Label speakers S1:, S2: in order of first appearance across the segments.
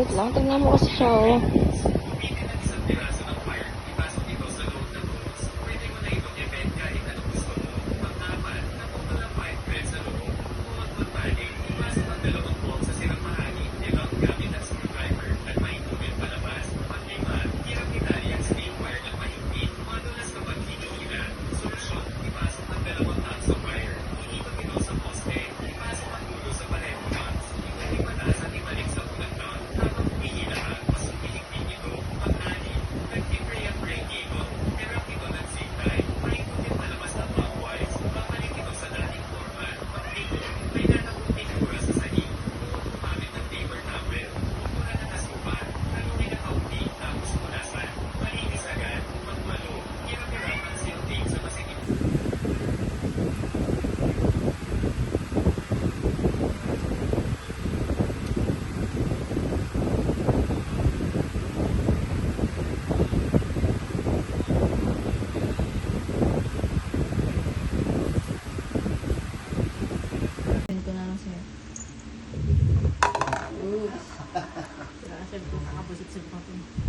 S1: Wait lang, tingnan mo kasi siya, oh.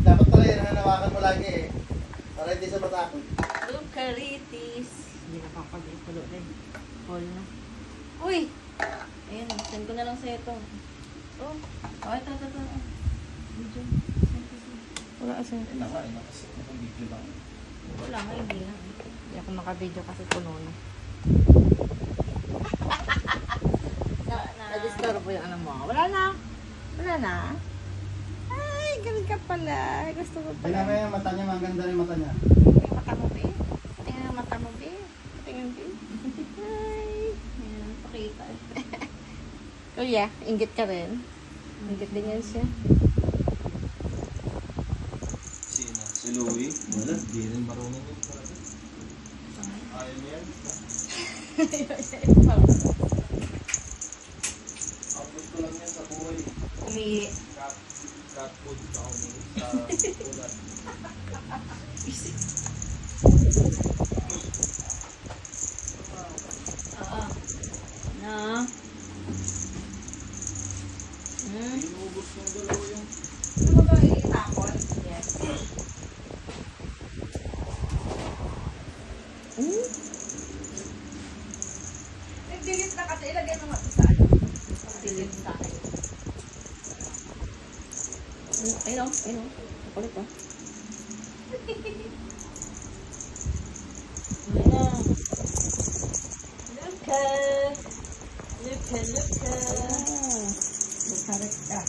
S2: Dapat pala yan, hanawakan mo lagi eh. Para hindi sa matakot.
S1: Lucaritis. Hindi na papag-ipalo rin. All na. Uy! Ayan, send ko na lang sa ito. Oh, ito. Video. Wala kasi.
S2: Nakasip na kung video lang.
S1: Wala nga, hindi lang. Hindi ako naka-video kasi puno na. Na-discover po yung alam mo. Wala na. Ay, galing ka pala. Gusto ko
S2: Tingnan mo
S1: pala.
S2: yung mata niya, maganda rin mata niya.
S1: Yung mata mo, be. Tingnan yung mata mo, be. Tingnan, be. Ay. Ayan, pakita. Kuya, inggit ka rin. Inggit din yan siya.
S2: Sino? Si Louie? Wala, di rin marunong yun talaga. Ayaw niya yan. Tapos ko lang yan sa buhay.
S1: Umihi.
S2: Cat food sa ulat.
S1: Oo. Na.
S2: Inubos ng dalawa yung...
S1: Ano ba itapon? Yes.
S3: Nag-delete na kasi ilagay mo nga sa ano.
S1: Delete sa akin. Ayun. Kulit oh. Luka. Lukaret ka.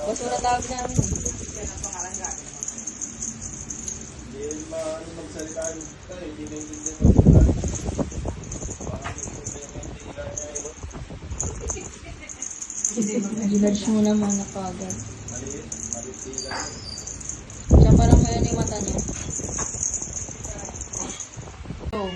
S1: Basura tawag namin.
S2: Hindi magsalita yun. Hindi naintindihan mo.
S1: Ginudge mo naman na kagad.
S2: Maliit tila.
S1: Siya parang ngayon yung mata niya. Oh.